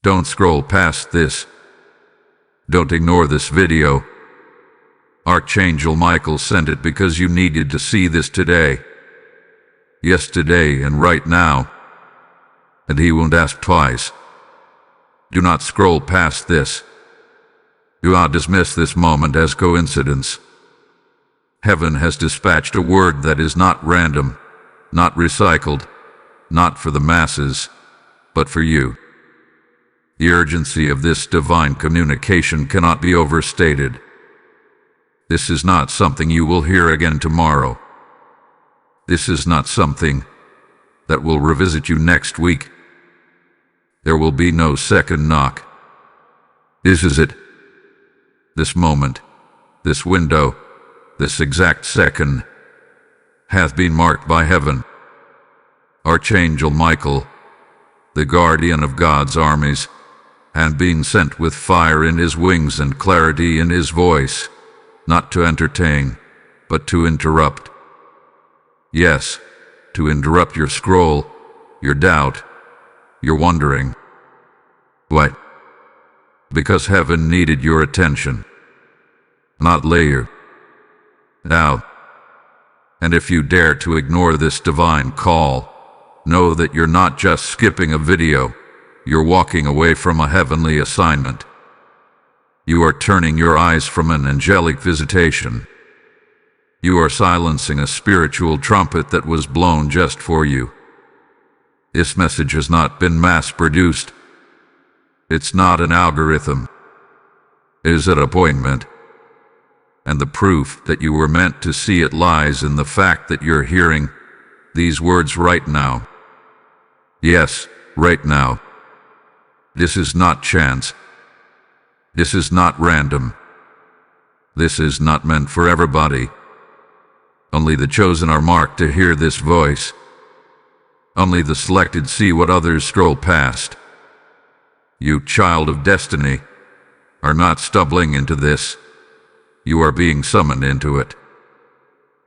Don't scroll past this. Don't ignore this video. Archangel Michael sent it because you needed to see this today. Yesterday and right now. And he won't ask twice. Do not scroll past this. Do not dismiss this moment as coincidence. Heaven has dispatched a word that is not random, not recycled, not for the masses, but for you. The urgency of this divine communication cannot be overstated. This is not something you will hear again tomorrow. This is not something that will revisit you next week. There will be no second knock. This is it. This moment, this window, this exact second, hath been marked by heaven. Archangel Michael, the guardian of God's armies, and being sent with fire in his wings and clarity in his voice, not to entertain, but to interrupt. Yes, to interrupt your scroll, your doubt, your wondering. Why? Because heaven needed your attention, not later. Now, and if you dare to ignore this divine call, know that you're not just skipping a video, you're walking away from a heavenly assignment. You are turning your eyes from an angelic visitation. You are silencing a spiritual trumpet that was blown just for you. This message has not been mass-produced. It's not an algorithm. It is an appointment. And the proof that you were meant to see it lies in the fact that you're hearing these words right now. Yes, right now. This is not chance. This is not random. This is not meant for everybody. Only the chosen are marked to hear this voice. Only the selected see what others scroll past. You, child of destiny, are not stumbling into this. You are being summoned into it.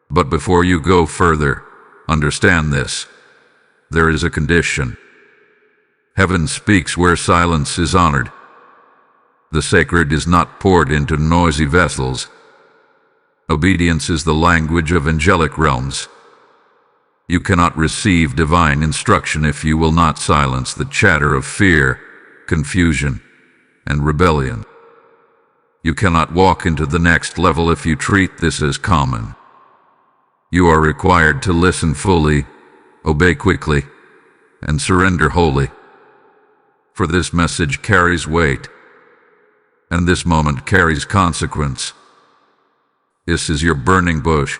But before you go further, understand this. There is a condition. Heaven speaks where silence is honored. The sacred is not poured into noisy vessels. Obedience is the language of angelic realms. You cannot receive divine instruction if you will not silence the chatter of fear, confusion, and rebellion. You cannot walk into the next level if you treat this as common. You are required to listen fully, obey quickly, and surrender wholly. For this message carries weight, and this moment carries consequence. This is your burning bush.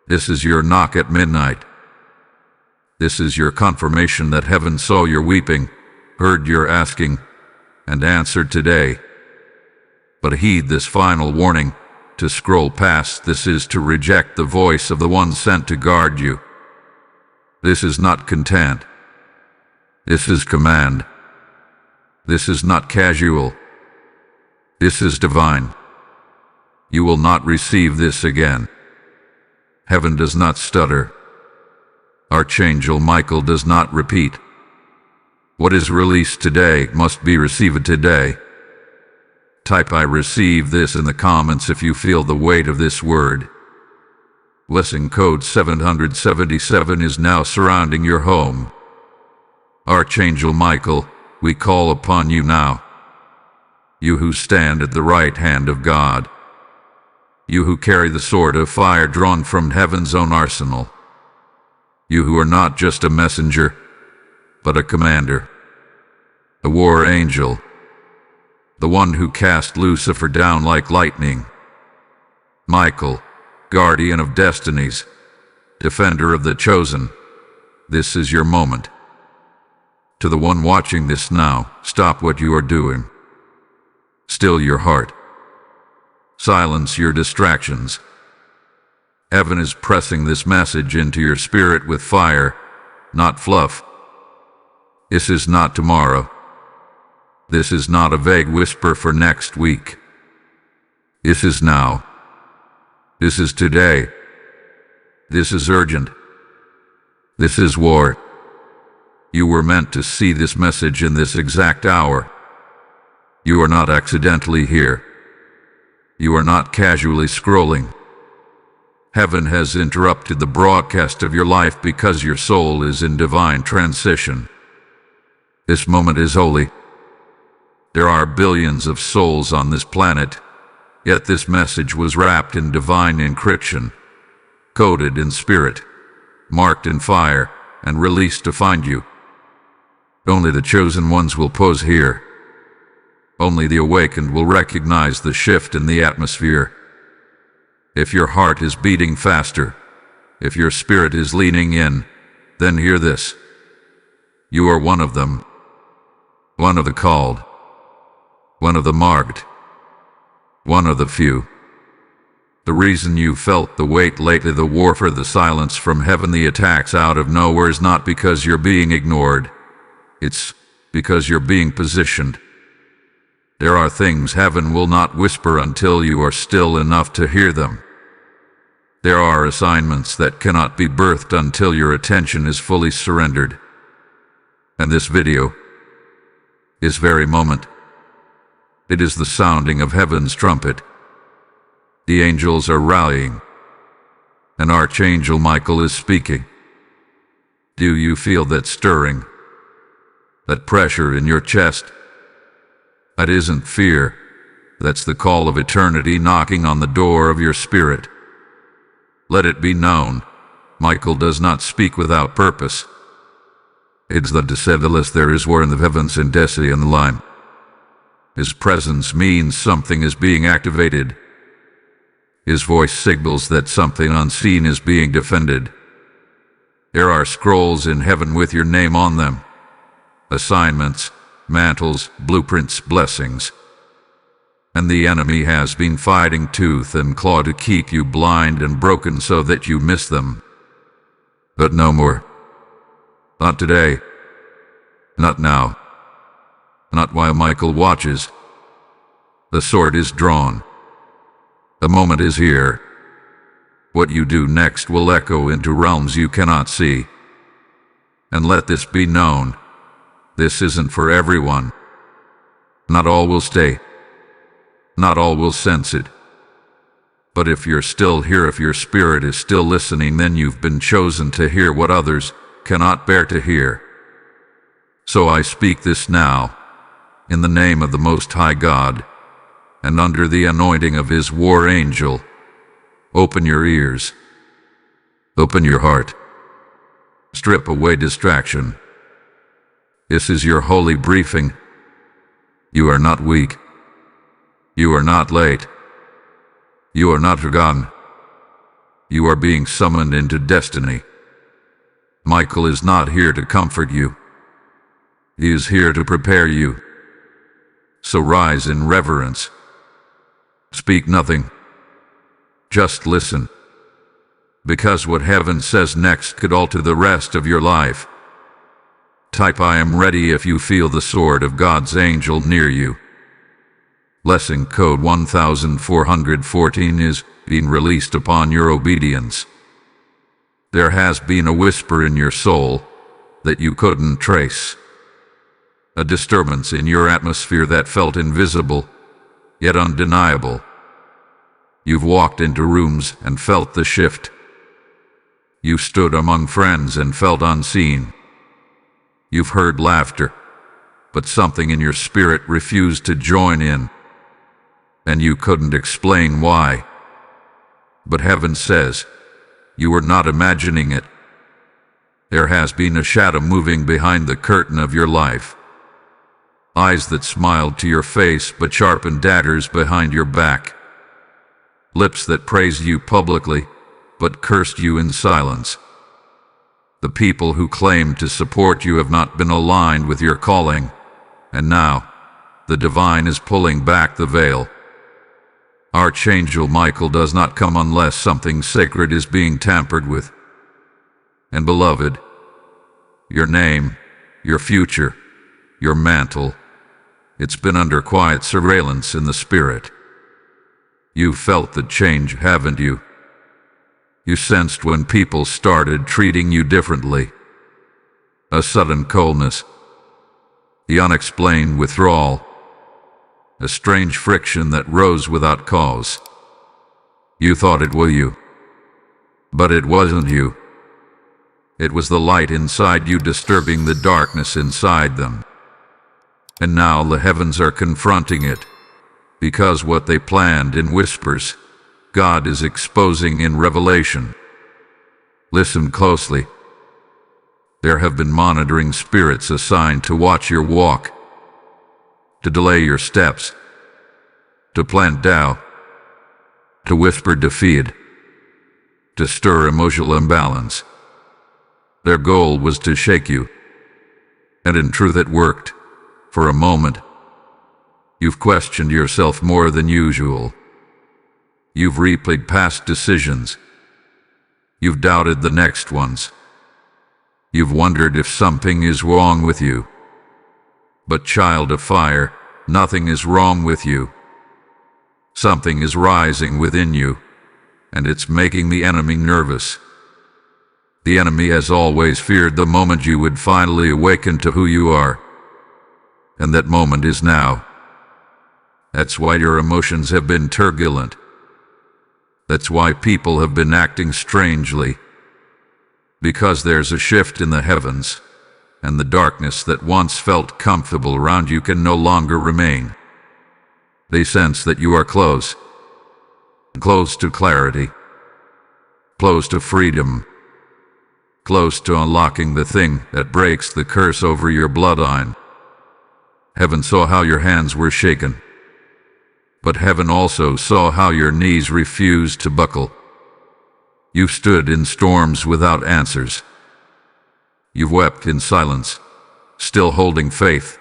This is your knock at midnight. This is your confirmation that heaven saw your weeping, heard your asking, and answered today. But heed this final warning. To scroll past this is to reject the voice of the one sent to guard you. This is not content. This is command. This is not casual. This is divine. You will not receive this again. Heaven does not stutter. Archangel Michael does not repeat. What is released today must be received today. Type I receive this in the comments if you feel the weight of this word. Blessing code 777 is now surrounding your home. Archangel Michael, we call upon you now. You who stand at the right hand of God. You who carry the sword of fire drawn from heaven's own arsenal. You who are not just a messenger, but a commander. A war angel. The one who cast Lucifer down like lightning. Michael, guardian of destinies, defender of the chosen, this is your moment. To the one watching this now, stop what you are doing. Still your heart. Silence your distractions. Heaven is pressing this message into your spirit with fire, not fluff. This is not tomorrow. This is not a vague whisper for next week. This is now. This is today. This is urgent. This is war. You were meant to see this message in this exact hour. You are not accidentally here. You are not casually scrolling. Heaven has interrupted the broadcast of your life because your soul is in divine transition. This moment is holy. There are billions of souls on this planet, yet this message was wrapped in divine encryption, coded in spirit, marked in fire, and released to find you. Only the chosen ones will pause here. Only the awakened will recognize the shift in the atmosphere. If your heart is beating faster, if your spirit is leaning in, then hear this. You are one of them. One of the called. One of the marked. One of the few. The reason you felt the weight lately, the warfare, the silence from heaven, the attacks out of nowhere, is not because you're being ignored. It's because you're being positioned. There are things heaven will not whisper until you are still enough to hear them. There are assignments that cannot be birthed until your attention is fully surrendered. And this video, this very moment, it is the sounding of heaven's trumpet. The angels are rallying, and Archangel Michael is speaking. Do you feel that stirring, that pressure in your chest? That isn't fear. That's the call of eternity knocking on the door of your spirit. Let it be known, Michael does not speak without purpose. It's the decedulous there is war in the heavens and Desi in the line. His presence means something is being activated. His voice signals that something unseen is being defended. There are scrolls in heaven with your name on them. Assignments, mantles, blueprints, blessings. And the enemy has been fighting tooth and claw to keep you blind and broken so that you miss them. But no more. Not today. Not now. Not while Michael watches. The sword is drawn. The moment is here. What you do next will echo into realms you cannot see. And let this be known. This isn't for everyone. Not all will stay. Not all will sense it. But if you're still here, if your spirit is still listening, then you've been chosen to hear what others cannot bear to hear. So I speak this now, in the name of the Most High God, and under the anointing of His war angel. Open your ears. Open your heart. Strip away distraction. This is your holy briefing. You are not weak. You are not late. You are not forgotten. You are being summoned into destiny. Michael is not here to comfort you. He is here to prepare you. So rise in reverence. Speak nothing. Just listen. Because what heaven says next could alter the rest of your life. Type I am ready if you feel the sword of God's angel near you. Blessing code 1414 is being released upon your obedience. There has been a whisper in your soul that you couldn't trace. A disturbance in your atmosphere that felt invisible, yet undeniable. You've walked into rooms and felt the shift. You stood among friends and felt unseen. You've heard laughter, but something in your spirit refused to join in. And you couldn't explain why. But heaven says, you were not imagining it. There has been a shadow moving behind the curtain of your life. Eyes that smiled to your face but sharpened daggers behind your back. Lips that praised you publicly but cursed you in silence. The people who claimed to support you have not been aligned with your calling, and now the divine is pulling back the veil. Archangel Michael does not come unless something sacred is being tampered with. And beloved, your name, your future, your mantle, it's been under quiet surveillance in the spirit. You've felt the change, haven't you? You sensed when people started treating you differently. a sudden coldness, the unexplained withdrawal, a strange friction that rose without cause. You thought it was you, but it wasn't you. It was the light inside you disturbing the darkness inside them. And now the heavens are confronting it, because what they planned in whispers, God is exposing in revelation. Listen closely. There have been monitoring spirits assigned to watch your walk, to delay your steps, to plant doubt, to whisper defeat, to stir emotional imbalance. Their goal was to shake you, and in truth it worked. For a moment, you've questioned yourself more than usual. You've replayed past decisions. You've doubted the next ones. You've wondered if something is wrong with you. But child of fire, nothing is wrong with you. Something is rising within you, and it's making the enemy nervous. The enemy has always feared the moment you would finally awaken to who you are. And that moment is now. That's why your emotions have been turbulent. That's why people have been acting strangely. Because there's a shift in the heavens, and the darkness that once felt comfortable around you can no longer remain. They sense that you are close to clarity, close to freedom, close to unlocking the thing that breaks the curse over your bloodline. Heaven saw how your hands were shaken, but heaven also saw how your knees refused to buckle. You've stood in storms without answers. You've wept in silence, still holding faith.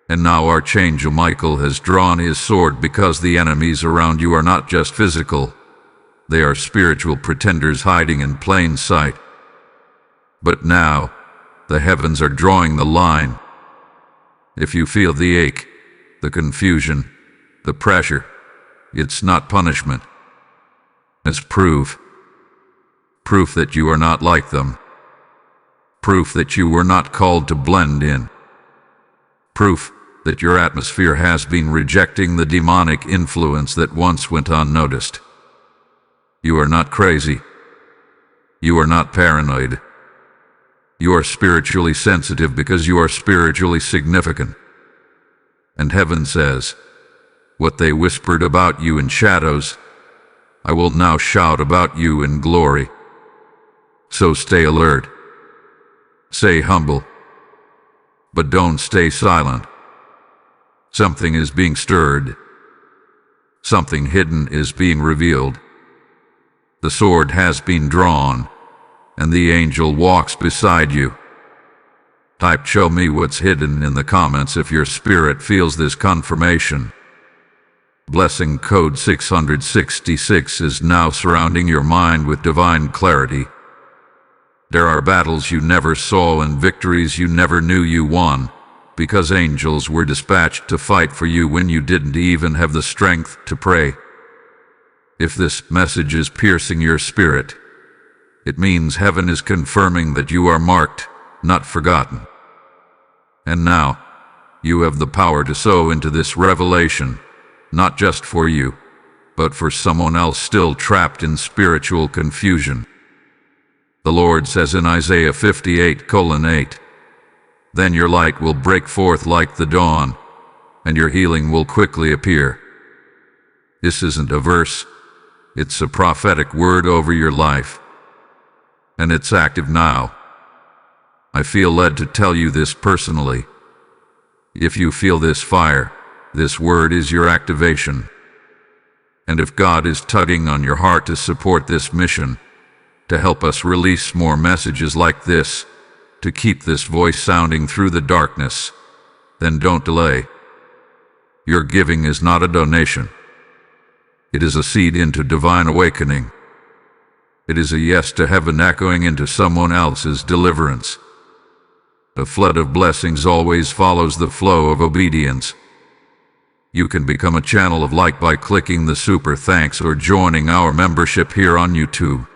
And now Archangel Michael has drawn his sword because the enemies around you are not just physical. They are spiritual pretenders hiding in plain sight. But now, the heavens are drawing the line. If you feel the ache, the confusion, the pressure, it's not punishment. It's proof. Proof that you are not like them. Proof that you were not called to blend in. Proof that your atmosphere has been rejecting the demonic influence that once went unnoticed. You are not crazy. You are not paranoid. You are spiritually sensitive because you are spiritually significant. And heaven says, what they whispered about you in shadows, I will now shout about you in glory. So stay alert. Stay humble. But don't stay silent. Something is being stirred. Something hidden is being revealed. The sword has been drawn, and the angel walks beside you. Type "show me what's hidden" in the comments if your spirit feels this confirmation. Blessing code 666 is now surrounding your mind with divine clarity. There are battles you never saw and victories you never knew you won, because angels were dispatched to fight for you when you didn't even have the strength to pray. If this message is piercing your spirit, it means heaven is confirming that you are marked, not forgotten. And now, you have the power to sow into this revelation, not just for you, but for someone else still trapped in spiritual confusion. The Lord says in Isaiah 58:8, "Then your light will break forth like the dawn, and your healing will quickly appear." This isn't a verse, it's a prophetic word over your life. And it's active now. I feel led to tell you this personally. If you feel this fire, this word is your activation. And if God is tugging on your heart to support this mission, to help us release more messages like this, to keep this voice sounding through the darkness, then don't delay. Your giving is not a donation. It is a seed into divine awakening. It is a yes to heaven echoing into someone else's deliverance. A flood of blessings always follows the flow of obedience. You can become a channel of light by clicking the super thanks or joining our membership here on YouTube.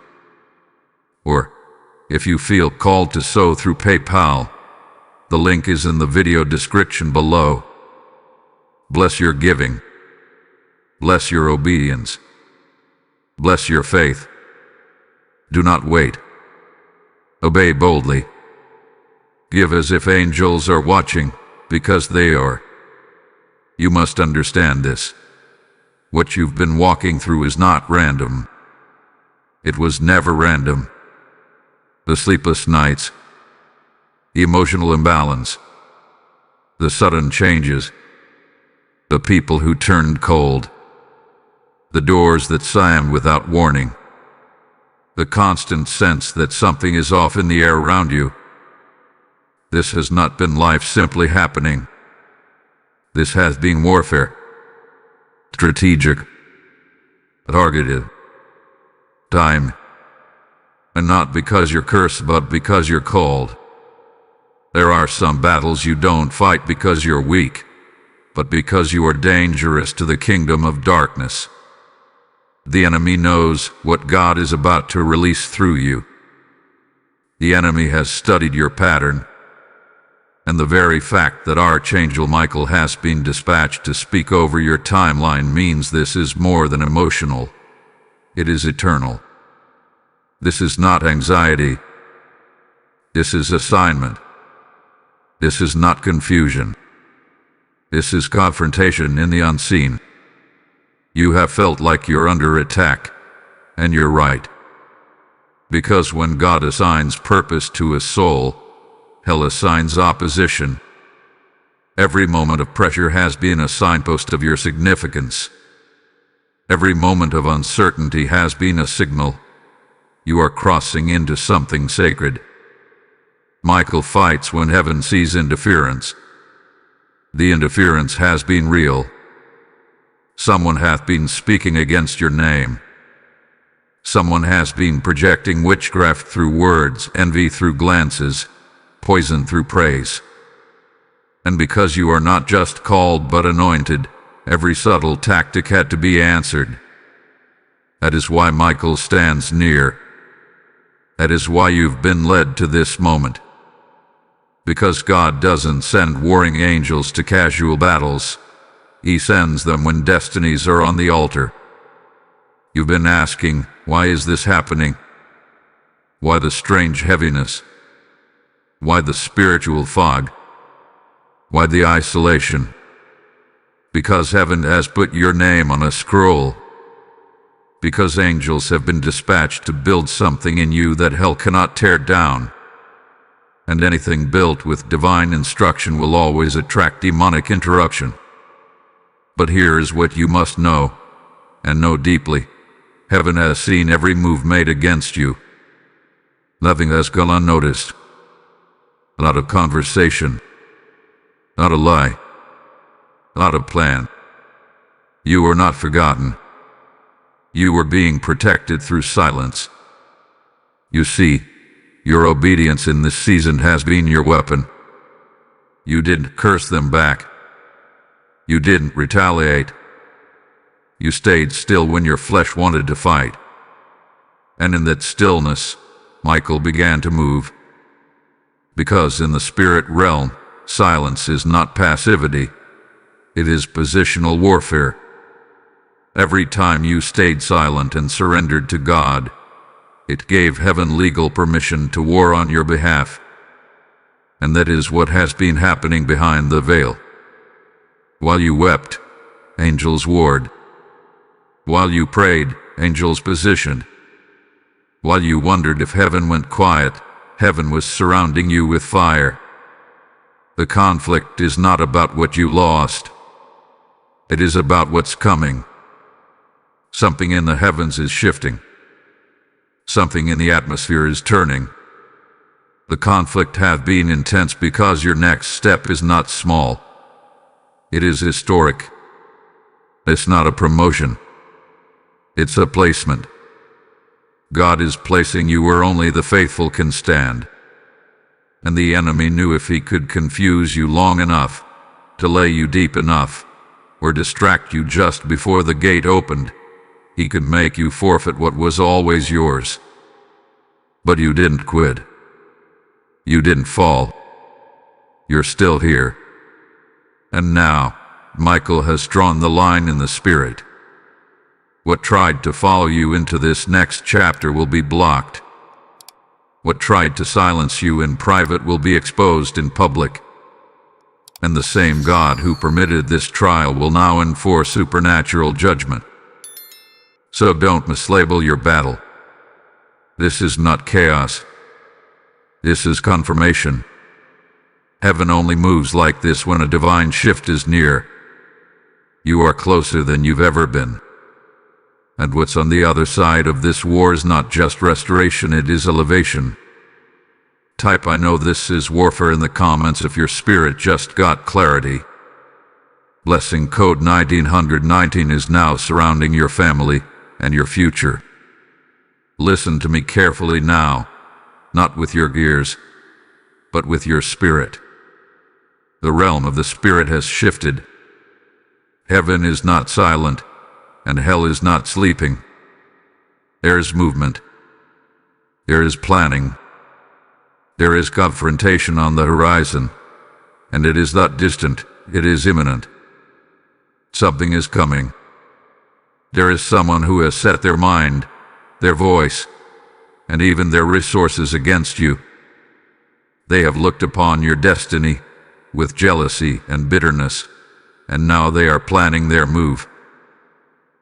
Or, If you feel called to sow through PayPal, the link is in the video description below. Bless your giving. Bless your obedience. Bless your faith. Do not wait. Obey boldly. Give as if angels are watching, because they are. You must understand this. What you've been walking through is not random. It was never random. The sleepless nights, the emotional imbalance, the sudden changes, the people who turned cold, the doors that slammed without warning, the constant sense that something is off in the air around you. This has not been life simply happening. This has been warfare. Strategic, targeted, time, and not because you're cursed, but because you're called. There are some battles you don't fight because you're weak, but because you are dangerous to the kingdom of darkness. The enemy knows what God is about to release through you. The enemy has studied your pattern, and the very fact that Archangel Michael has been dispatched to speak over your timeline means this is more than emotional. It is eternal. This is not anxiety. This is assignment. This is not confusion. This is confrontation in the unseen. You have felt like you're under attack, and you're right. Because when God assigns purpose to a soul, hell assigns opposition. Every moment of pressure has been a signpost of your significance. Every moment of uncertainty has been a signal. You are crossing into something sacred. Michael fights when heaven sees interference. The interference has been real. Someone hath been speaking against your name. Someone has been projecting witchcraft through words, envy through glances, poison through praise. And because you are not just called but anointed, every subtle tactic had to be answered. That is why Michael stands near. That is why you've been led to this moment. Because God doesn't send warring angels to casual battles. He sends them when destinies are on the altar. You've been asking, why is this happening? Why the strange heaviness? Why the spiritual fog? Why the isolation? Because heaven has put your name on a scroll. Because angels have been dispatched to build something in you that hell cannot tear down. And anything built with divine instruction will always attract demonic interruption. But here is what you must know, and know deeply. Heaven has seen every move made against you. Nothing has gone unnoticed. Not a conversation. Not a lie. Not a plan. You were not forgotten. You were being protected through silence. You see, your obedience in this season has been your weapon. You didn't curse them back. You didn't retaliate. You stayed still when your flesh wanted to fight. And in that stillness, Michael began to move. Because in the spirit realm, silence is not passivity. It is positional warfare. Every time you stayed silent and surrendered to God, it gave heaven legal permission to war on your behalf. And that is what has been happening behind the veil. While you wept, angels warred. While you prayed, angels positioned. While you wondered if heaven went quiet, heaven was surrounding you with fire. The conflict is not about what you lost. It is about what's coming. Something in the heavens is shifting. Something in the atmosphere is turning. The conflict has been intense because your next step is not small. It is historic. It's not a promotion. It's a placement. God is placing you where only the faithful can stand. And the enemy knew if he could confuse you long enough, to lay you deep enough, or distract you just before the gate opened, he could make you forfeit what was always yours. But you didn't quit. You didn't fall. You're still here. And now, Michael has drawn the line in the spirit. What tried to follow you into this next chapter will be blocked. What tried to silence you in private will be exposed in public. And the same God who permitted this trial will now enforce supernatural judgment. So don't mislabel your battle. This is not chaos. This is confirmation. Heaven only moves like this when a divine shift is near. You are closer than you've ever been. And what's on the other side of this war is not just restoration, it is elevation. Type "I know this is warfare" in the comments if your spirit just got clarity. Blessing code 1919 is now surrounding your family and your future. Listen to me carefully now, not with your ears, but with your spirit. The realm of the spirit has shifted. Heaven is not silent, and hell is not sleeping. There is movement. There is planning. There is confrontation on the horizon, and it is not distant, it is imminent. Something is coming. There is someone who has set their mind, their voice, and even their resources against you. They have looked upon your destiny with jealousy and bitterness, and now they are planning their move.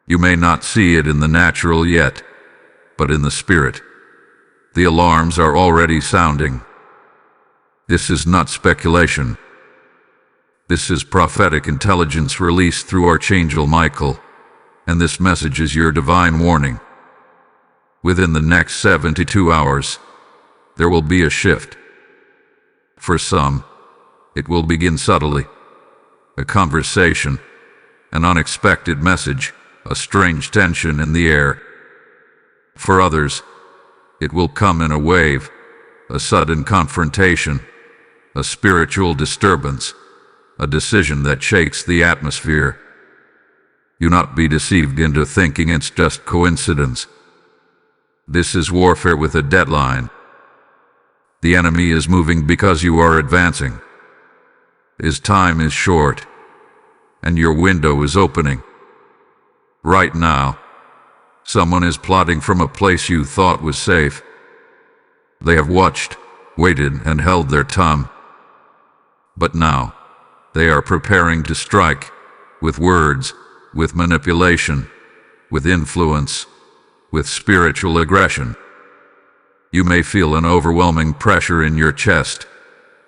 You may not see it in the natural yet, but in the spirit. The alarms are already sounding. This is not speculation. This is prophetic intelligence released through Archangel Michael, and this message is your divine warning. Within the next 72 hours, there will be a shift. For some, it will begin subtly. A conversation, an unexpected message, a strange tension in the air. For others, it will come in a wave, a sudden confrontation, a spiritual disturbance, a decision that shakes the atmosphere. Do not be deceived into thinking it's just coincidence. This is warfare with a deadline. The enemy is moving because you are advancing. His time is short, and your window is opening. Right now, someone is plotting from a place you thought was safe. They have watched, waited, and held their tongue. But now, they are preparing to strike, with words, with manipulation, with influence, with spiritual aggression. You may feel an overwhelming pressure in your chest,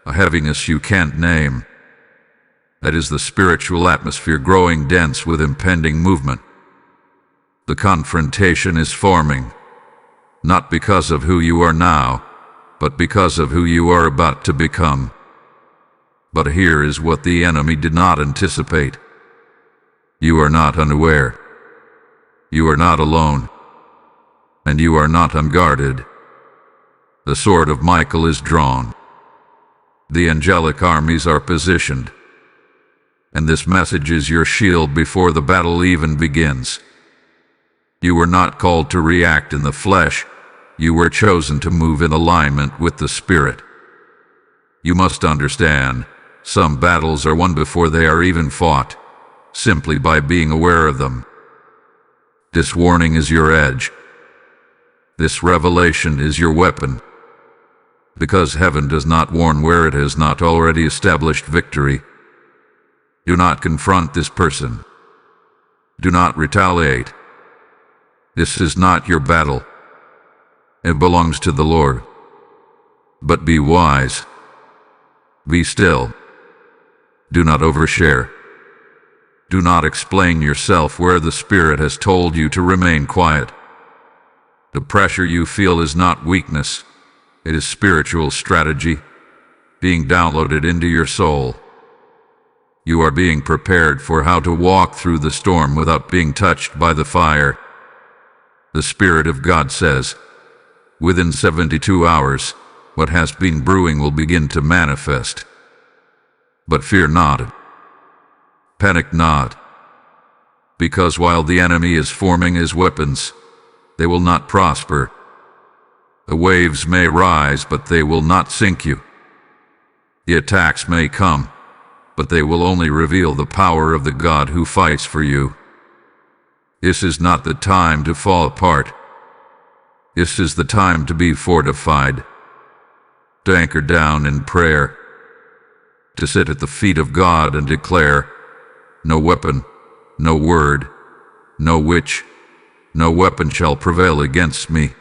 a heaviness you can't name. That is the spiritual atmosphere growing dense with impending movement. The confrontation is forming, not because of who you are now, but because of who you are about to become. But here is what the enemy did not anticipate. You are not unaware. You are not alone. And you are not unguarded. The sword of Michael is drawn. The angelic armies are positioned. And this message is your shield before the battle even begins. You were not called to react in the flesh. You were chosen to move in alignment with the Spirit. You must understand, some battles are won before they are even fought, simply by being aware of them. This warning is your edge. This revelation is your weapon. Because heaven does not warn where it has not already established victory. Do not confront this person. Do not retaliate. This is not your battle. It belongs to the Lord. But be wise. Be still. Do not overshare. Do not explain yourself where the Spirit has told you to remain quiet. The pressure you feel is not weakness. It is spiritual strategy being downloaded into your soul. You are being prepared for how to walk through the storm without being touched by the fire. The Spirit of God says, within 72 hours, what has been brewing will begin to manifest. But fear not. Panic not. Because while the enemy is forming his weapons, they will not prosper. The waves may rise, but they will not sink you. The attacks may come, but they will only reveal the power of the God who fights for you. This is not the time to fall apart. This is the time to be fortified, to anchor down in prayer, to sit at the feet of God and declare, "No weapon, no word, no witch, no weapon shall prevail against me."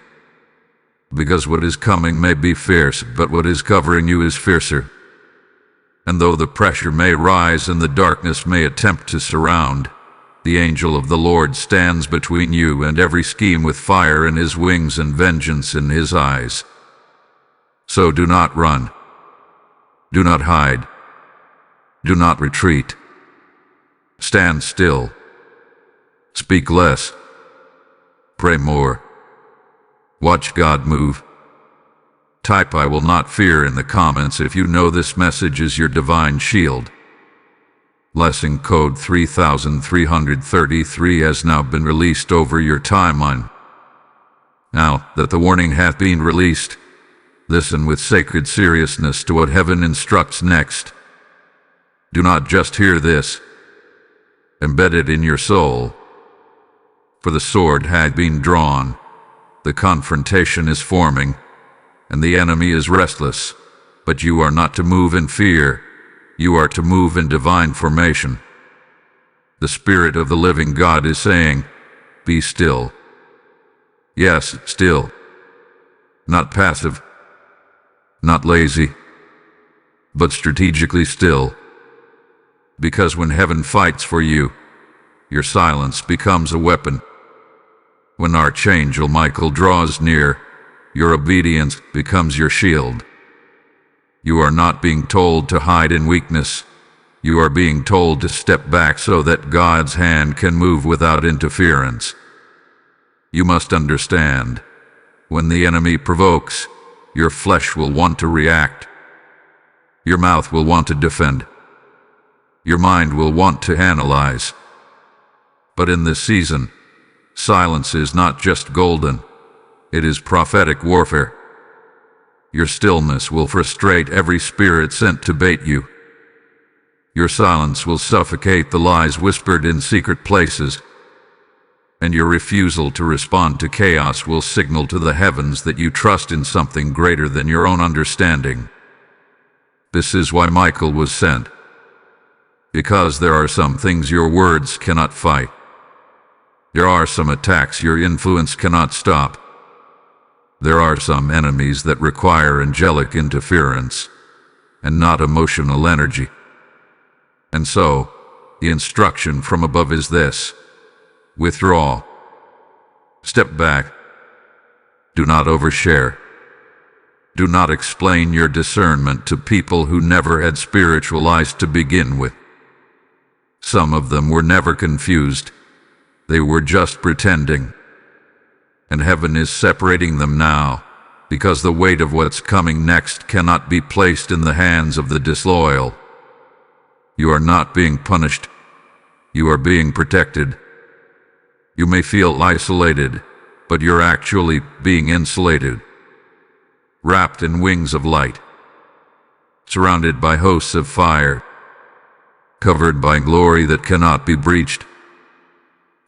Because what is coming may be fierce, but what is covering you is fiercer. And though the pressure may rise and the darkness may attempt to surround, the angel of the Lord stands between you and every scheme with fire in his wings and vengeance in his eyes. So do not run. Do not hide. Do not retreat. Stand still. Speak less. Pray more. Watch God move. Type "I will not fear" in the comments if you know this message is your divine shield. Blessing code 3333 has now been released over your timeline. Now that the warning hath been released, listen with sacred seriousness to what heaven instructs next. Do not just hear this. Embed it in your soul. For the sword had been drawn. The confrontation is forming, and the enemy is restless. But you are not to move in fear. You are to move in divine formation. The Spirit of the living God is saying, "Be still." Yes, still. Not passive. Not lazy. But strategically still. Because when heaven fights for you, your silence becomes a weapon. When Archangel Michael draws near, your obedience becomes your shield. You are not being told to hide in weakness. You are being told to step back so that God's hand can move without interference. You must understand, when the enemy provokes, your flesh will want to react. Your mouth will want to defend. Your mind will want to analyze. But in this season, silence is not just golden, it is prophetic warfare. Your stillness will frustrate every spirit sent to bait you. Your silence will suffocate the lies whispered in secret places. And your refusal to respond to chaos will signal to the heavens that you trust in something greater than your own understanding. This is why Michael was sent. Because there are some things your words cannot fight. There are some attacks your influence cannot stop. There are some enemies that require angelic interference, and not emotional energy. And so, the instruction from above is this: withdraw. Step back. Do not overshare. Do not explain your discernment to people who never had spiritual eyes to begin with. Some of them were never confused. They were just pretending. And heaven is separating them now, because the weight of what's coming next cannot be placed in the hands of the disloyal. You are not being punished. You are being protected. You may feel isolated, but you're actually being insulated. Wrapped in wings of light. Surrounded by hosts of fire. Covered by glory that cannot be breached.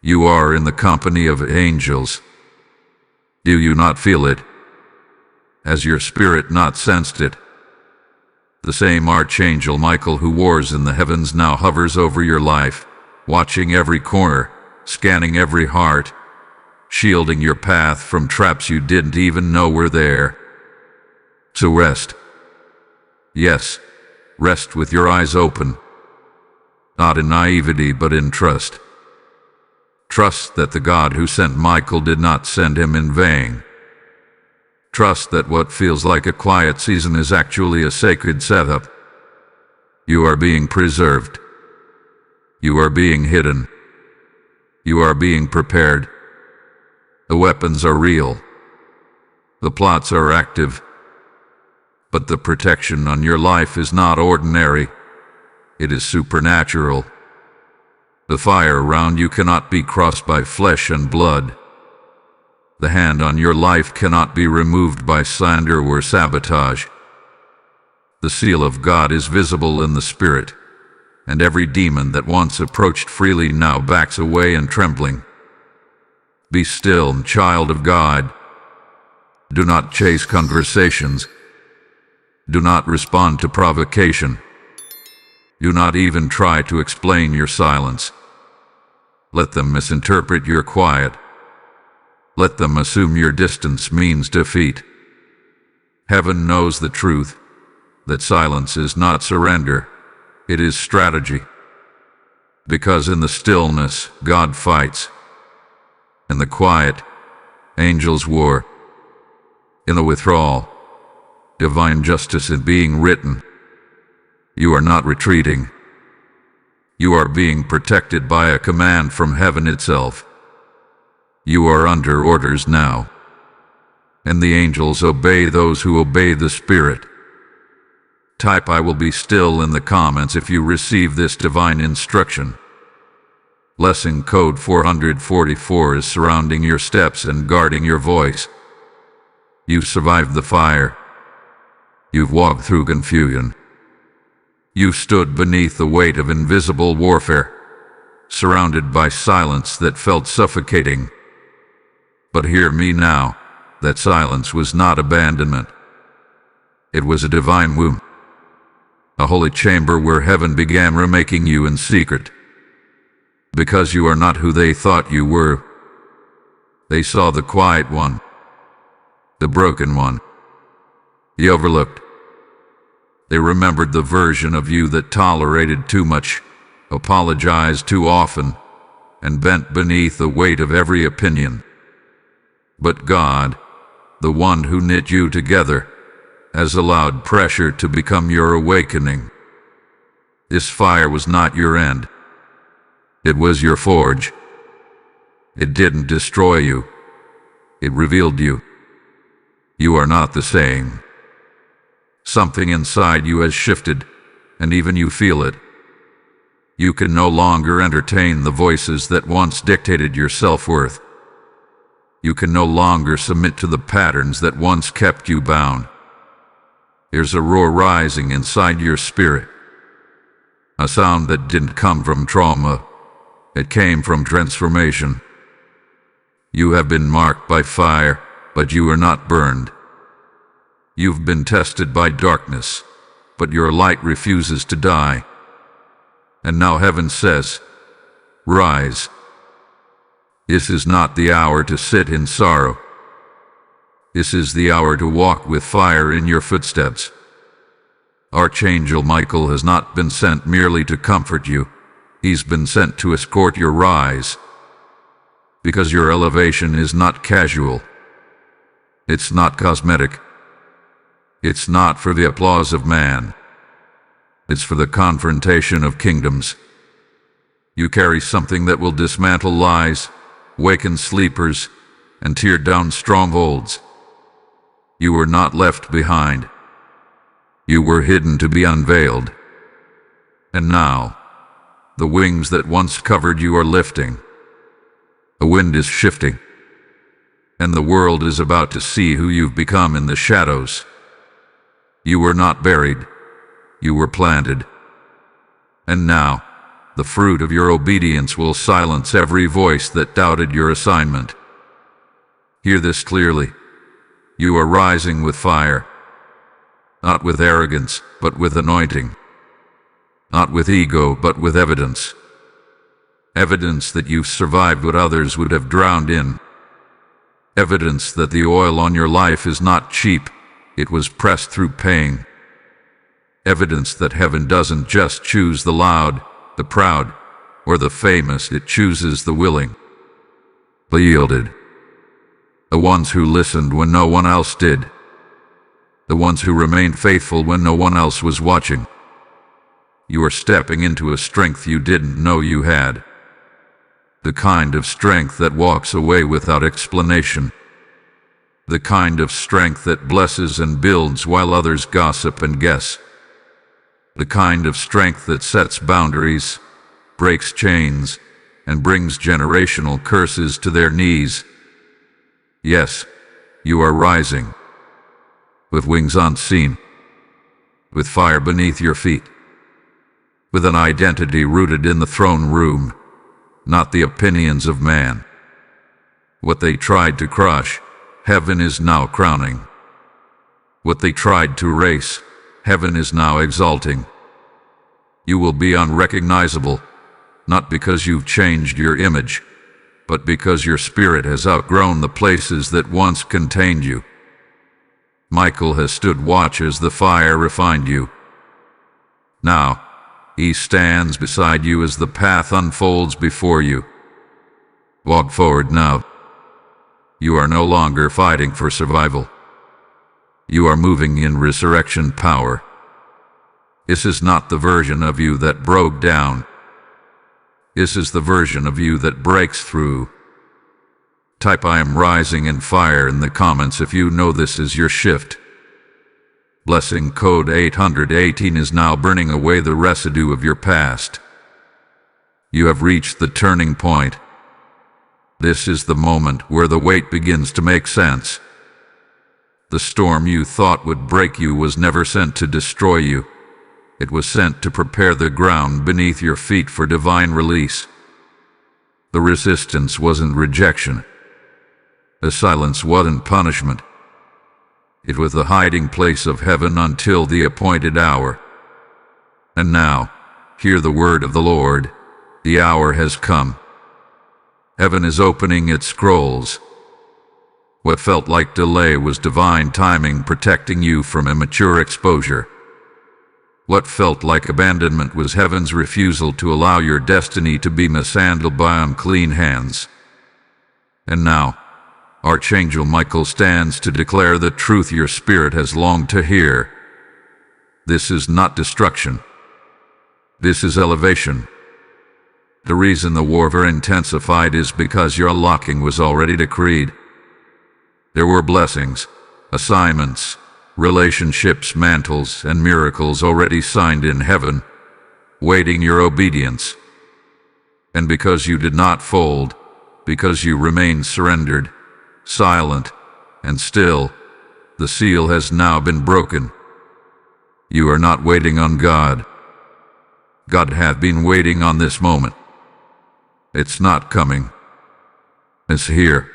You are in the company of angels. Do you not feel it? Has your spirit not sensed it? The same Archangel Michael who wars in the heavens now hovers over your life, watching every corner, scanning every heart, shielding your path from traps you didn't even know were there. So rest. Yes, rest with your eyes open. Not in naivety, but in trust. Trust that the God who sent Michael did not send him in vain. Trust that what feels like a quiet season is actually a sacred setup. You are being preserved. You are being hidden. You are being prepared. The weapons are real. The plots are active. But the protection on your life is not ordinary. It is supernatural. The fire around you cannot be crossed by flesh and blood. The hand on your life cannot be removed by slander or sabotage. The seal of God is visible in the spirit, and every demon that once approached freely now backs away in trembling. Be still, child of God. Do not chase conversations. Do not respond to provocation. Do not even try to explain your silence. Let them misinterpret your quiet. Let them assume your distance means defeat. Heaven knows the truth, that silence is not surrender, it is strategy. Because in the stillness, God fights. In the quiet, angels war. In the withdrawal, divine justice is being written. You are not retreating. You are being protected by a command from heaven itself. You are under orders now. And the angels obey those who obey the Spirit. Type "I will be still" in the comments if you receive this divine instruction. Lesson code 444 is surrounding your steps and guarding your voice. You've survived the fire. You've walked through confusion. You've stood beneath the weight of invisible warfare, surrounded by silence that felt suffocating. But hear me now, that silence was not abandonment. It was a divine womb, a holy chamber where heaven began remaking you in secret. Because you are not who they thought you were. They saw the quiet one, the broken one, the overlooked. They remembered the version of you that tolerated too much, apologized too often, and bent beneath the weight of every opinion. But God, the one who knit you together, has allowed pressure to become your awakening. This fire was not your end. It was your forge. It didn't destroy you. It revealed you. You are not the same. Something inside you has shifted, and even you feel it. You can no longer entertain the voices that once dictated your self-worth. You can no longer submit to the patterns that once kept you bound. There's a roar rising inside your spirit, a sound that didn't come from trauma. It came from transformation. You have been marked by fire, but you are not burned. You've been tested by darkness, but your light refuses to die. And now heaven says, rise. This is not the hour to sit in sorrow. This is the hour to walk with fire in your footsteps. Archangel Michael has not been sent merely to comfort you. He's been sent to escort your rise. Because your elevation is not casual. It's not cosmetic. It's not for the applause of man. It's for the confrontation of kingdoms. You carry something that will dismantle lies, waken sleepers, and tear down strongholds. You were not left behind. You were hidden to be unveiled. And now, the wings that once covered you are lifting. The wind is shifting. And the world is about to see who you've become in the shadows. You were not buried. You were planted. And now, the fruit of your obedience will silence every voice that doubted your assignment. Hear this clearly. You are rising with fire. Not with arrogance, but with anointing. Not with ego, but with evidence. Evidence that you've survived what others would have drowned in. Evidence that the oil on your life is not cheap, it was pressed through pain. Evidence that heaven doesn't just choose the loud, the proud, or the famous, it chooses the willing, the yielded. The ones who listened when no one else did. The ones who remained faithful when no one else was watching. You are stepping into a strength you didn't know you had. The kind of strength that walks away without explanation. The kind of strength that blesses and builds while others gossip and guess. The kind of strength that sets boundaries, breaks chains, and brings generational curses to their knees. Yes, you are rising. With wings unseen. With fire beneath your feet. With an identity rooted in the throne room, not the opinions of man. What they tried to crush, heaven is now crowning. What they tried to erase, heaven is now exalting. You will be unrecognizable, not because you've changed your image, but because your spirit has outgrown the places that once contained you. Michael has stood watch as the fire refined you. Now, he stands beside you as the path unfolds before you. Walk forward now. You are no longer fighting for survival. You are moving in resurrection power. This is not the version of you that broke down. This is the version of you that breaks through. Type "I am rising in fire" in the comments if you know this is your shift. Blessing code 818 is now burning away the residue of your past. You have reached the turning point. This is the moment where the weight begins to make sense. The storm you thought would break you was never sent to destroy you. It was sent to prepare the ground beneath your feet for divine release. The resistance wasn't rejection. The silence wasn't punishment. It was the hiding place of heaven until the appointed hour. And now, hear the word of the Lord. The hour has come. Heaven is opening its scrolls. What felt like delay was divine timing protecting you from immature exposure. What felt like abandonment was heaven's refusal to allow your destiny to be mishandled by unclean hands. And now, Archangel Michael stands to declare the truth your spirit has longed to hear. This is not destruction. This is elevation. The reason the warfare intensified is because your unlocking was already decreed. There were blessings, assignments, relationships, mantles, and miracles already signed in heaven, waiting your obedience. And because you did not fold, because you remained surrendered, silent, and still, the seal has now been broken. You are not waiting on God. God hath been waiting on this moment. It's not coming. It's here.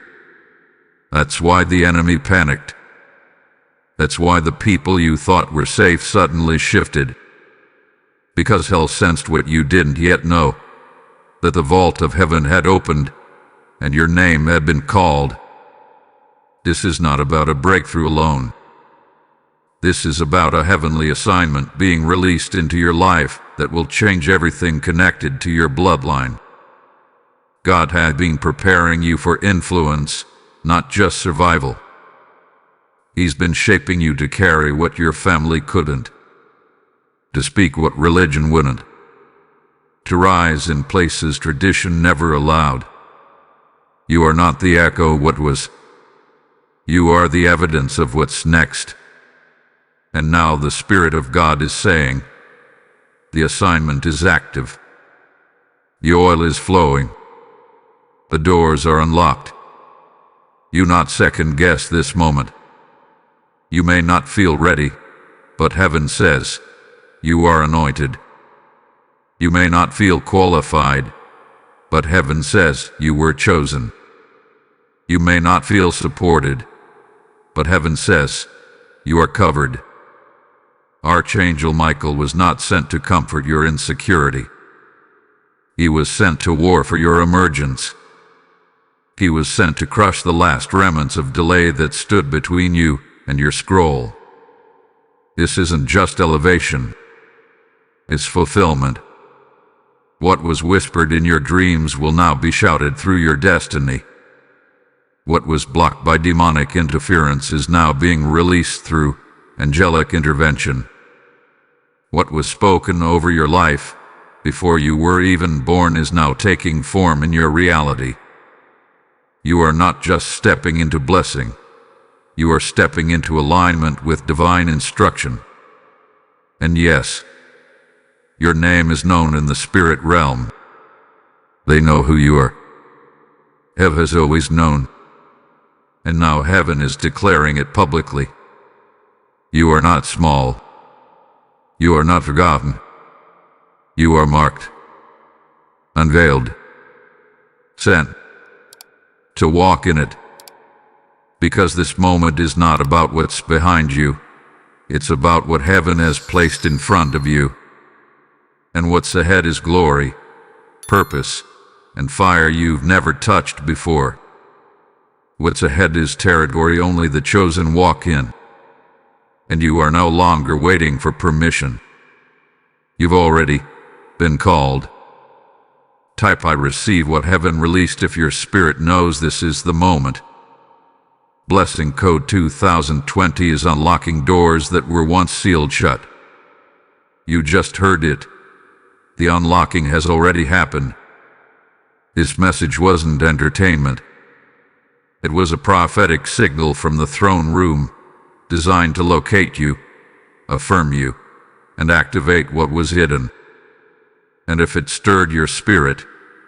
That's why the enemy panicked. That's why the people you thought were safe suddenly shifted. Because hell sensed what you didn't yet know, that the vault of heaven had opened, and your name had been called. This is not about a breakthrough alone. This is about a heavenly assignment being released into your life that will change everything connected to your bloodline. God had been preparing you for influence, not just survival. He's been shaping you to carry what your family couldn't, to speak what religion wouldn't, to rise in places tradition never allowed. You are not the echo of what was. You are the evidence of what's next. And now the Spirit of God is saying, the assignment is active. The oil is flowing. The doors are unlocked. You not second guess this moment. You may not feel ready, but heaven says, you are anointed. You may not feel qualified, but heaven says you were chosen. You may not feel supported, but heaven says you are covered. Archangel Michael was not sent to comfort your insecurity. He was sent to war for your emergence. He was sent to crush the last remnants of delay that stood between you and your scroll. This isn't just elevation. It's fulfillment. What was whispered in your dreams will now be shouted through your destiny. What was blocked by demonic interference is now being released through angelic intervention. What was spoken over your life before you were even born is now taking form in your reality. You are not just stepping into blessing. You are stepping into alignment with divine instruction. And yes, your name is known in the spirit realm. They know who you are. Eve has always known. and now heaven is declaring it publicly. You are not small. You are not forgotten. You are marked, unveiled, sent to walk in it. Because this moment is not about what's behind you. It's about what heaven has placed in front of you. And what's ahead is glory, purpose, and fire you've never touched before. What's ahead is territory only the chosen walk in. And you are no longer waiting for permission. You've already been called. Type I receive what heaven released if your spirit knows this is the moment. Blessing code 2020 is unlocking doors that were once sealed shut. You just heard it. The unlocking has already happened. This message wasn't entertainment. It was a prophetic signal from the throne room, designed to locate you, affirm you, and activate what was hidden. And if it stirred your spirit,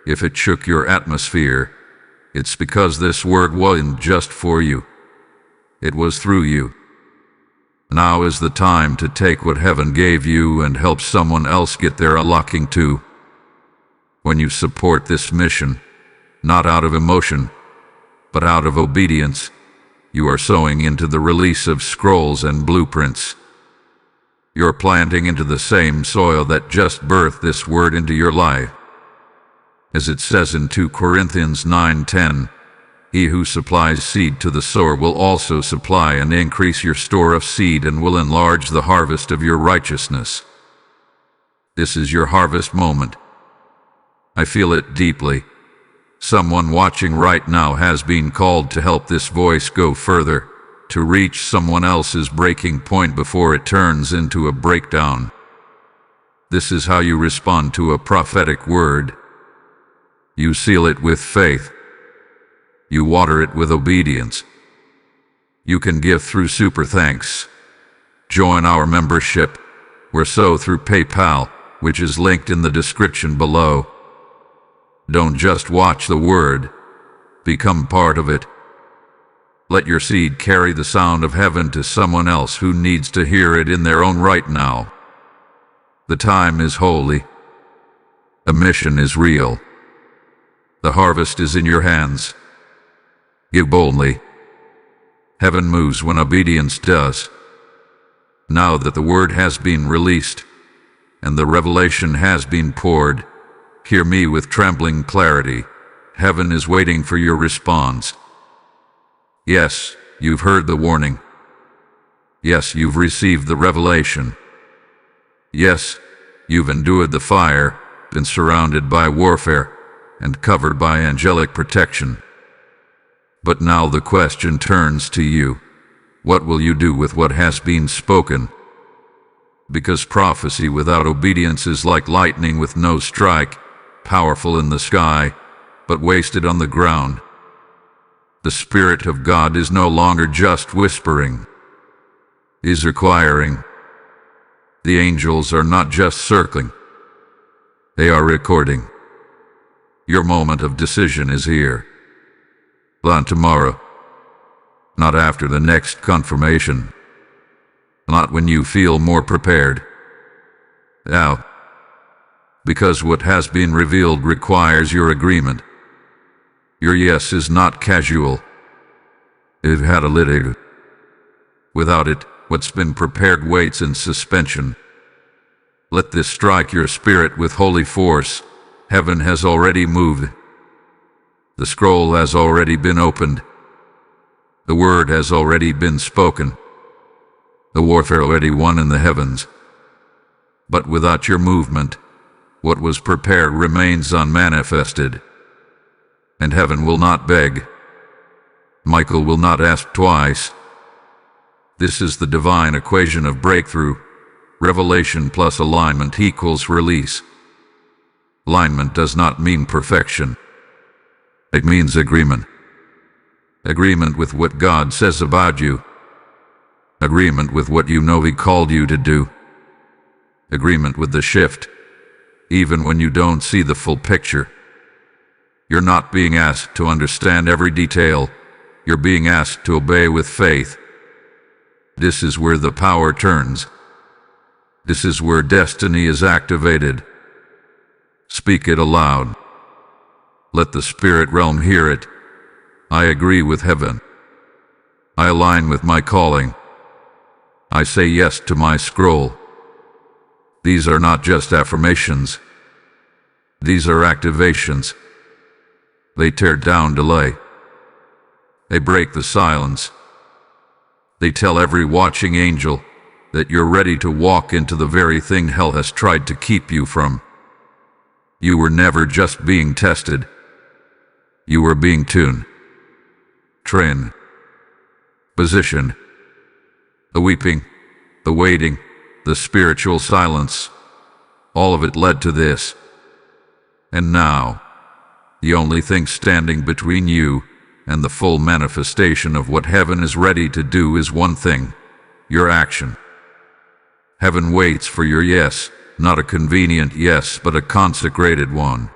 if it shook your atmosphere, it's because this word wasn't just for you. It was through you. Now is the time to take what heaven gave you and help someone else get their unlocking too. When you support this mission, not out of emotion, but out of obedience, you are sowing into the release of scrolls and blueprints. You're planting into the same soil that just birthed this word into your life. As it says in 2 Corinthians 9:10, he who supplies seed to the sower will also supply and increase your store of seed and will enlarge the harvest of your righteousness. This is your harvest moment. I feel it deeply. Someone watching right now has been called to help this voice go further, to reach someone else's breaking point before it turns into a breakdown. This is how you respond to a prophetic word. You seal it with faith. You water it with obedience. You can give through super thanks. Join our membership. We're so through PayPal, which is linked in the description below. Don't just watch the word. Become part of it. Let your seed carry the sound of heaven to someone else who needs to hear it in their own right now. The time is holy. The mission is real. The harvest is in your hands. Give boldly. Heaven moves when obedience does. Now that the word has been released, and the revelation has been poured, hear me with trembling clarity. Heaven is waiting for your response. Yes, you've heard the warning. Yes, you've received the revelation. Yes, you've endured the fire, been surrounded by warfare, and covered by angelic protection. But now the question turns to you. What will you do with what has been spoken? Because prophecy without obedience is like lightning with no strike, powerful in the sky, but wasted on the ground. The Spirit of God is no longer just whispering. He's requiring. The angels are not just circling. They are recording. Your moment of decision is here. Not tomorrow. Not after the next confirmation. Not when you feel more prepared. Now. Because what has been revealed requires your agreement. Your yes is not casual. It had a lid. Without it, what's been prepared waits in suspension. Let this strike your spirit with holy force. Heaven has already moved. The scroll has already been opened. The word has already been spoken. The warfare already won in the heavens. But without your movement, what was prepared remains unmanifested. And heaven will not beg. Michael will not ask twice. This is the divine equation of breakthrough. Revelation plus alignment equals release. Alignment does not mean perfection. It means agreement. Agreement with what God says about you. Agreement with what you know He called you to do. Agreement with the shift, even when you don't see the full picture. You're not being asked to understand every detail. You're being asked to obey with faith. This is where the power turns. This is where destiny is activated. Speak it aloud. Let the spirit realm hear it. I agree with heaven. I align with my calling. I say yes to my scroll. These are not just affirmations. These are activations. They tear down delay. They break the silence. They tell every watching angel that you're ready to walk into the very thing hell has tried to keep you from. You were never just being tested. You were being tuned, trained, positioned. The weeping, the waiting, the spiritual silence, all of it led to this. And now, the only thing standing between you and the full manifestation of what heaven is ready to do is one thing: your action. Heaven waits for your yes, not a convenient yes, but a consecrated one.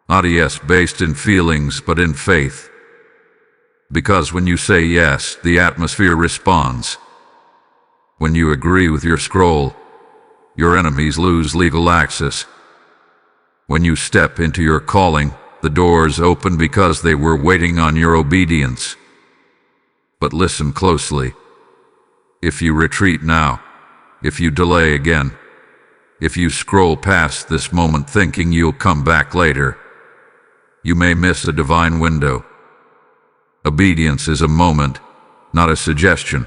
Not a yes based in feelings, but in faith. Because when you say yes, the atmosphere responds. When you agree with your scroll, your enemies lose legal access. When you step into your calling, the doors open because they were waiting on your obedience. But listen closely. If you retreat now, if you delay again, if you scroll past this moment thinking you'll come back later, you may miss a divine window. Obedience is a moment, not a suggestion.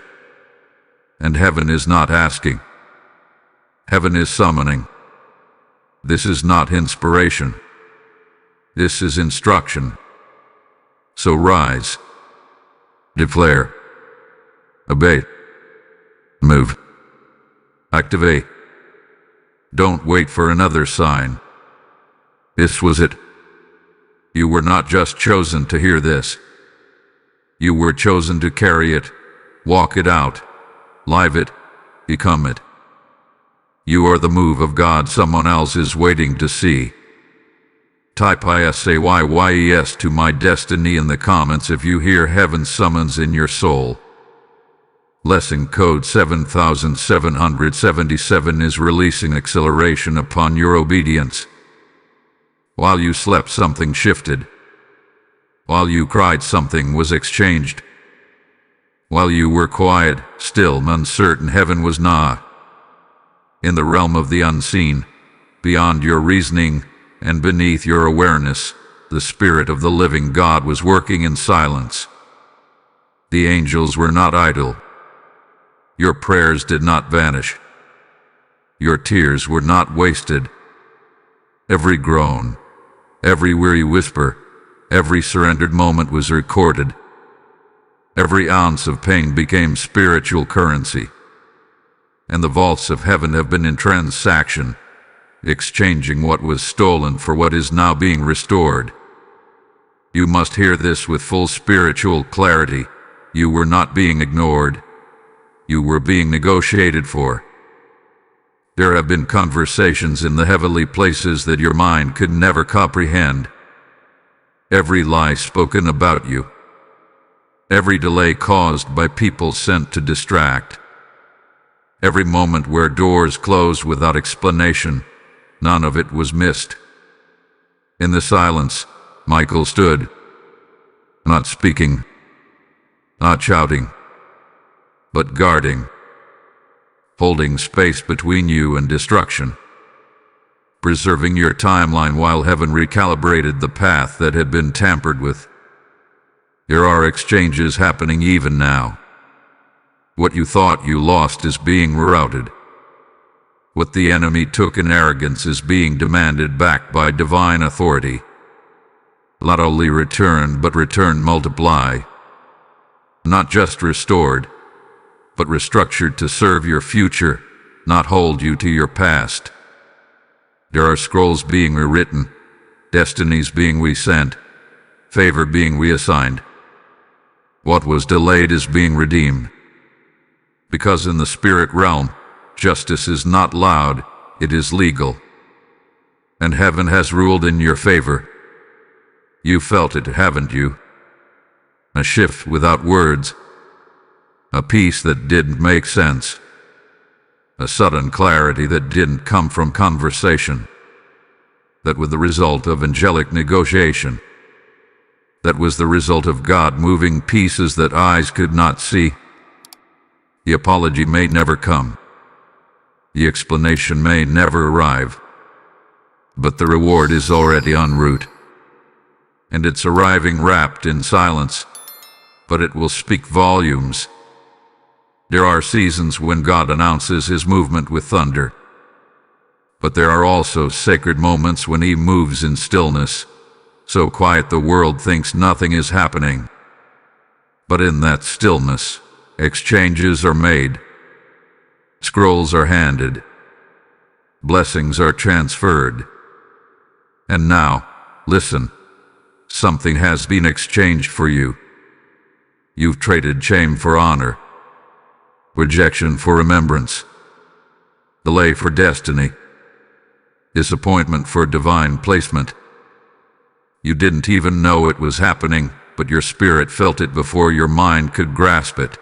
And heaven is not asking. Heaven is summoning. This is not inspiration. This is instruction. So rise. Declare. Obey. Move. Activate. Don't wait for another sign. This was it. You were not just chosen to hear this. You were chosen to carry it, walk it out, live it, become it. You are the move of God someone else is waiting to see. Type ISAYYES to my destiny in the comments if you hear heaven's summons in your soul. Lesson code 7777 is releasing acceleration upon your obedience. While you slept, something shifted. While you cried, something was exchanged. While you were quiet, still, and uncertain, heaven was not. In the realm of the unseen, beyond your reasoning and beneath your awareness, the Spirit of the living God was working in silence. The angels were not idle. Your prayers did not vanish. Your tears were not wasted. Every groan, every weary whisper, every surrendered moment was recorded. Every ounce of pain became spiritual currency. And the vaults of heaven have been in transaction, exchanging what was stolen for what is now being restored. You must hear this with full spiritual clarity. You were not being ignored. You were being negotiated for. There have been conversations in the heavenly places that your mind could never comprehend. Every lie spoken about you. Every delay caused by people sent to distract. Every moment where doors closed without explanation, none of it was missed. In the silence, Michael stood, not speaking, not shouting, but guarding, holding space between you and destruction, preserving your timeline while heaven recalibrated the path that had been tampered with. There are exchanges happening even now. What you thought you lost is being rerouted. What the enemy took in arrogance is being demanded back by divine authority. Not only return, but return multiply. Not just restored, but restructured to serve your future, not hold you to your past. There are scrolls being rewritten, destinies being resent, favor being reassigned. What was delayed is being redeemed. Because in the spirit realm, justice is not loud, it is legal. And heaven has ruled in your favor. You felt it, haven't you? a shift without words, a peace that didn't make sense, a sudden clarity that didn't come from conversation, that was the result of angelic negotiation, that was the result of God moving pieces that eyes could not see. The apology may never come. The explanation may never arrive. But the reward is already en route. And it's arriving wrapped in silence, but it will speak volumes. There are seasons when God announces his movement with thunder. But there are also sacred moments when he moves in stillness, so quiet the world thinks nothing is happening. But in that stillness, exchanges are made. Scrolls are handed. Blessings are transferred. And now, listen. Something has been exchanged for you. You've traded shame for honor, rejection for remembrance, delay for destiny, disappointment for divine placement. You didn't even know it was happening, but your spirit felt it before your mind could grasp it.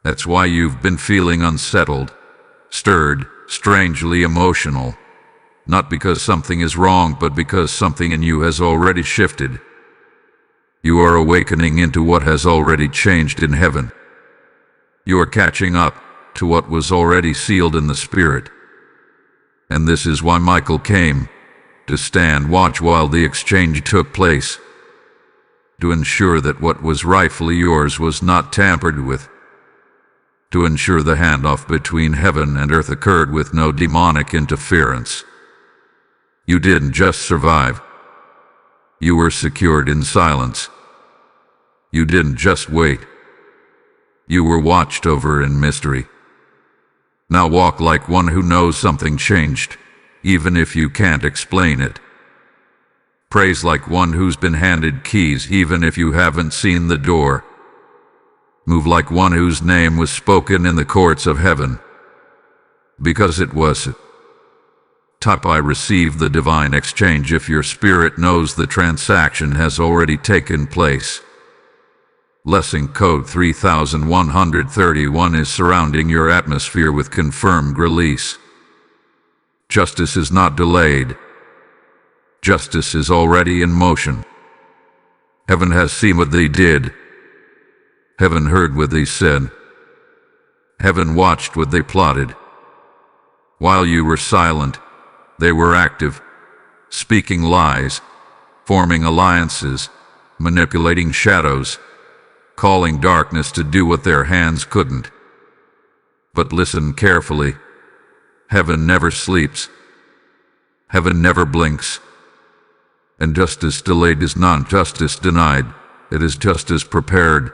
That's why you've been feeling unsettled, stirred, strangely emotional. Not because something is wrong, but because something in you has already shifted. You are awakening into what has already changed in heaven. You are catching up to what was already sealed in the Spirit. And this is why Michael came, to stand watch while the exchange took place, to ensure that what was rightfully yours was not tampered with, to ensure the handoff between heaven and earth occurred with no demonic interference. You didn't just survive. You were secured in silence. You didn't just wait. You were watched over in mystery. Now walk like one who knows something changed, even if you can't explain it. Praise like one who's been handed keys, even if you haven't seen the door. Move like one whose name was spoken in the courts of heaven, because it was. Type I receive the divine exchange if your spirit knows the transaction has already taken place. Lesson code 3131 is surrounding your atmosphere with confirmed release. Justice is not delayed. Justice is already in motion. Heaven has seen what they did. Heaven heard what they said. Heaven watched what they plotted. While you were silent, they were active, speaking lies, forming alliances, manipulating shadows, calling darkness to do what their hands couldn't. But listen carefully. Heaven never sleeps. Heaven never blinks. And justice delayed is not justice denied. It is justice prepared.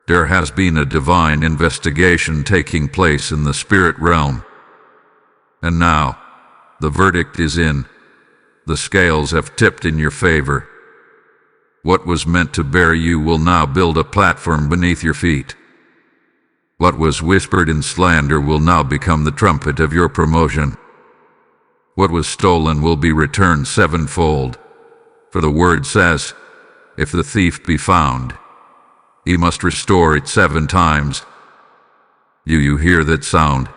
There has been a divine investigation taking place in the spirit realm. And now, the verdict is in. The scales have tipped in your favor. What was meant to bury you will now build a platform beneath your feet. What was whispered in slander will now become the trumpet of your promotion. What was stolen will be returned sevenfold. For the word says, if the thief be found, he must restore it 7 times. You hear that sound?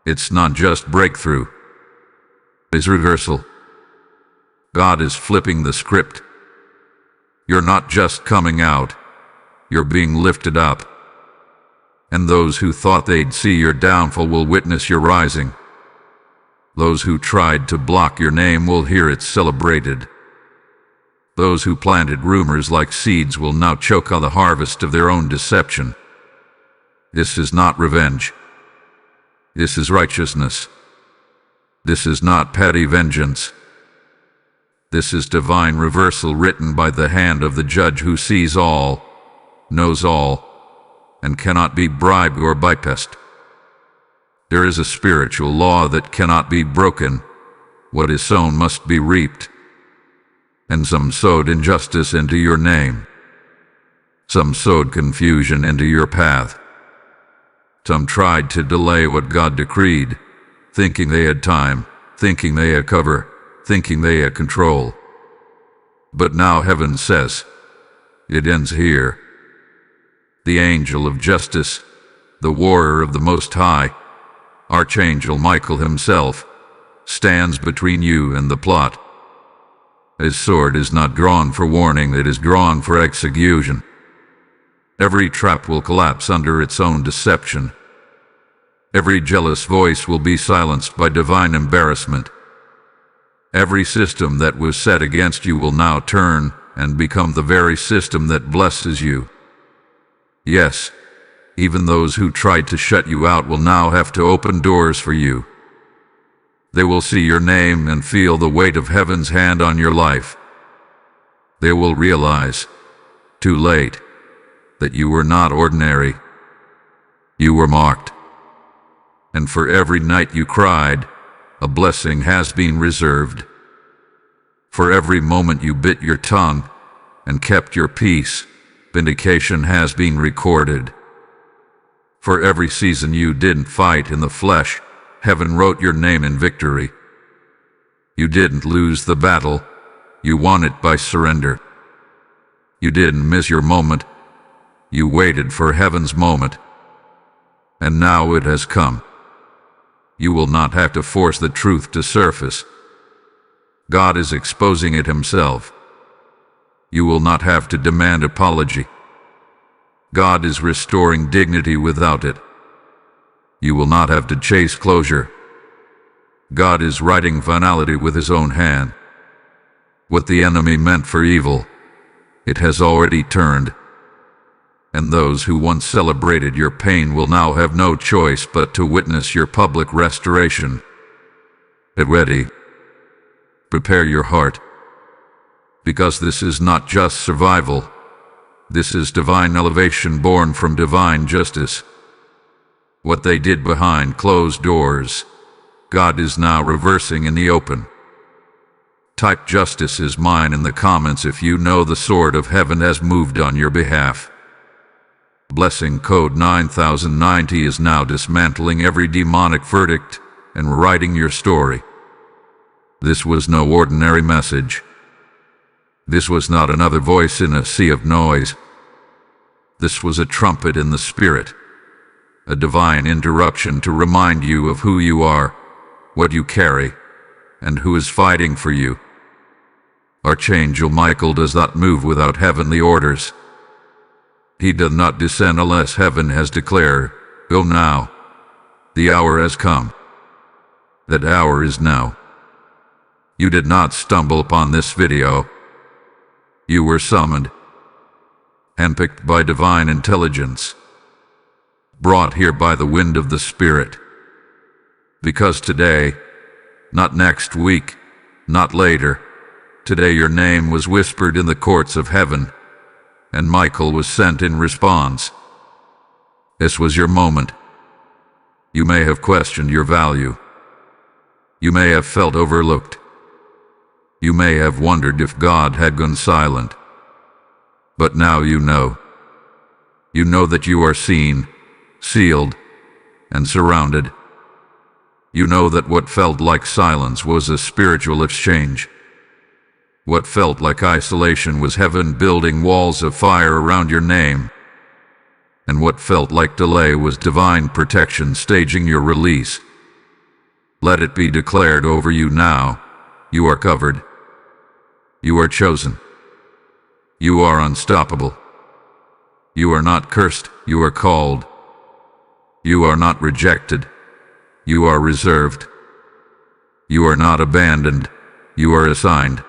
It's not just breakthrough. It's reversal. God is flipping the script. You're not just coming out, you're being lifted up. And those who thought they'd see your downfall will witness your rising. Those who tried to block your name will hear it celebrated. Those who planted rumors like seeds will now choke on the harvest of their own deception. This is not revenge. This is righteousness. This is not petty vengeance. This is divine reversal written by the hand of the judge who sees all, knows all, and cannot be bribed or bypassed. There is a spiritual law that cannot be broken. What is sown must be reaped. And some sowed injustice into your name. Some sowed confusion into your path. Some tried to delay what God decreed, thinking they had time, thinking they had cover, thinking they had control. But now heaven says, It ends here. The angel of justice, the warrior of the Most High, Archangel Michael himself, stands between you and the plot. His sword is not drawn for warning, it is drawn for execution. Every trap will collapse under its own deception. Every jealous voice will be silenced by divine embarrassment. Every system that was set against you will now turn and become the very system that blesses you. Yes, even those who tried to shut you out will now have to open doors for you. They will see your name and feel the weight of heaven's hand on your life. They will realize, too late, that you were not ordinary. You were marked. And for every night you cried, a blessing has been reserved. For every moment you bit your tongue and kept your peace, vindication has been recorded. For every season you didn't fight in the flesh, heaven wrote your name in victory. You didn't lose the battle, you won it by surrender. You didn't miss your moment, you waited for heaven's moment. And now it has come. You will not have to force the truth to surface. God is exposing it himself. You will not have to demand apology. God is restoring dignity without it. You will not have to chase closure. God is writing finality with his own hand. What the enemy meant for evil, it has already turned. And those who once celebrated your pain will now have no choice but to witness your public restoration. Get ready. Prepare your heart. Because this is not just survival. This is divine elevation born from divine justice. What they did behind closed doors, God is now reversing in the open. Type "justice is mine" in the comments if you know the sword of heaven has moved on your behalf. Blessing code 9090 is now dismantling every demonic verdict and writing your story. This was no ordinary message. This was not another voice in a sea of noise. This was a trumpet in the spirit, a divine interruption to remind you of who you are, what you carry, and who is fighting for you. Archangel Michael does not move without heavenly orders. He does not descend unless heaven has declared, "Go now. The hour has come." That hour is now. You did not stumble upon this video. You were summoned, handpicked by divine intelligence, brought here by the wind of the Spirit. Because today, not next week, not later, today your name was whispered in the courts of heaven, and Michael was sent in response. This was your moment. You may have questioned your value. You may have felt overlooked. You may have wondered if God had gone silent. But now you know. You know that you are seen, sealed, and surrounded. You know that what felt like silence was a spiritual exchange. What felt like isolation was heaven building walls of fire around your name. And what felt like delay was divine protection staging your release. Let it be declared over you now. You are covered. You are chosen. You are unstoppable. You are not cursed, you are called. You are not rejected. You are reserved. You are not abandoned. You are assigned.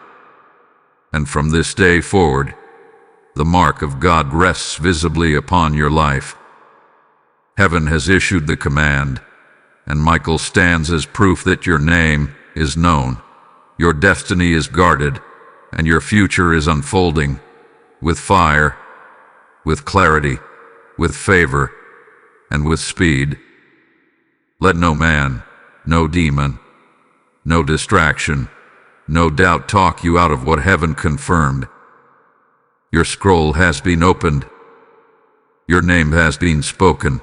And from this day forward, the mark of God rests visibly upon your life. Heaven has issued the command, and Michael stands as proof that your name is known, your destiny is guarded, and your future is unfolding with fire, with clarity, with favor, and with speed. Let no man, no demon, no distraction, no doubt talk you out of what heaven confirmed. Your scroll has been opened, your name has been spoken,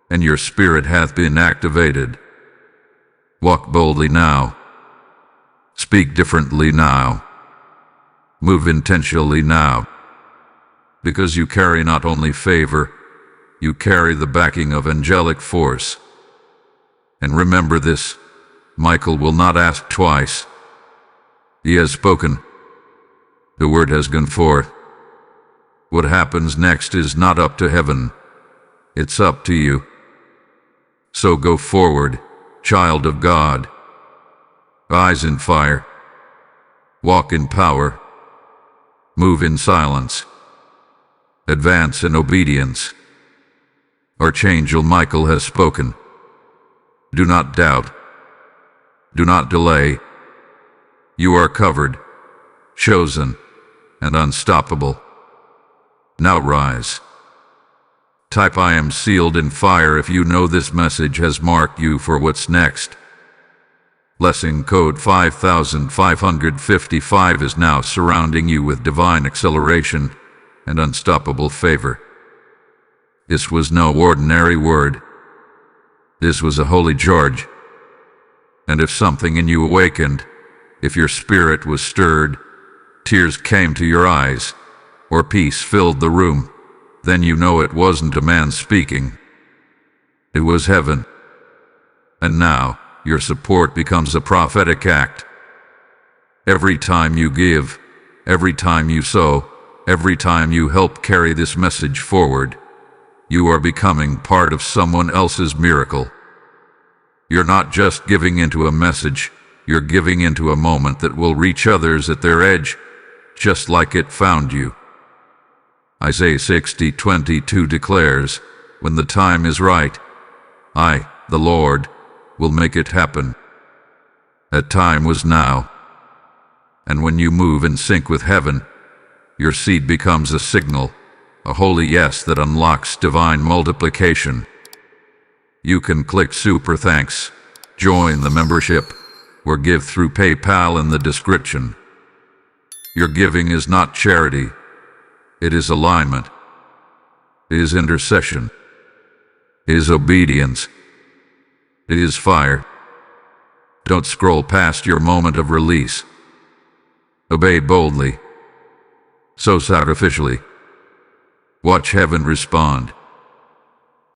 and your spirit hath been activated. Walk boldly now. Speak differently now. Move intentionally now. because you carry not only favor, you carry the backing of angelic force. And remember this, Michael will not ask twice. He has spoken. The word has gone forth. What happens next is not up to heaven. It's up to you. So go forward, child of God. Eyes in fire. Walk in power. Move in silence. Advance in obedience. Archangel Michael has spoken. Do not doubt. Do not delay. You are covered, chosen, and unstoppable. Now rise. Type I am sealed in fire if you know this message has marked you for what's next. Blessing code 5555 is now surrounding you with divine acceleration and unstoppable favor. This was no ordinary word. This was a holy charge. And if something in you awakened, if your spirit was stirred, tears came to your eyes, or peace filled the room, then you know it wasn't a man speaking. It was heaven. And now, your support becomes a prophetic act. Every time you give, every time you sow, every time you help carry this message forward, you are becoming part of someone else's miracle. You're not just giving into a message, you're giving into a moment that will reach others at their edge, just like it found you. Isaiah 60:22 declares, when the time is right, I, the Lord, will make it happen. That time was now. And when you move in sync with heaven, your seed becomes a signal, a holy yes that unlocks divine multiplication. You can click super thanks, join the membership, or give through PayPal in the description. Your giving is not charity. It is alignment. It is intercession. It is obedience. It is fire. Don't scroll past your moment of release. Obey boldly. Sow sacrificially. Watch heaven respond.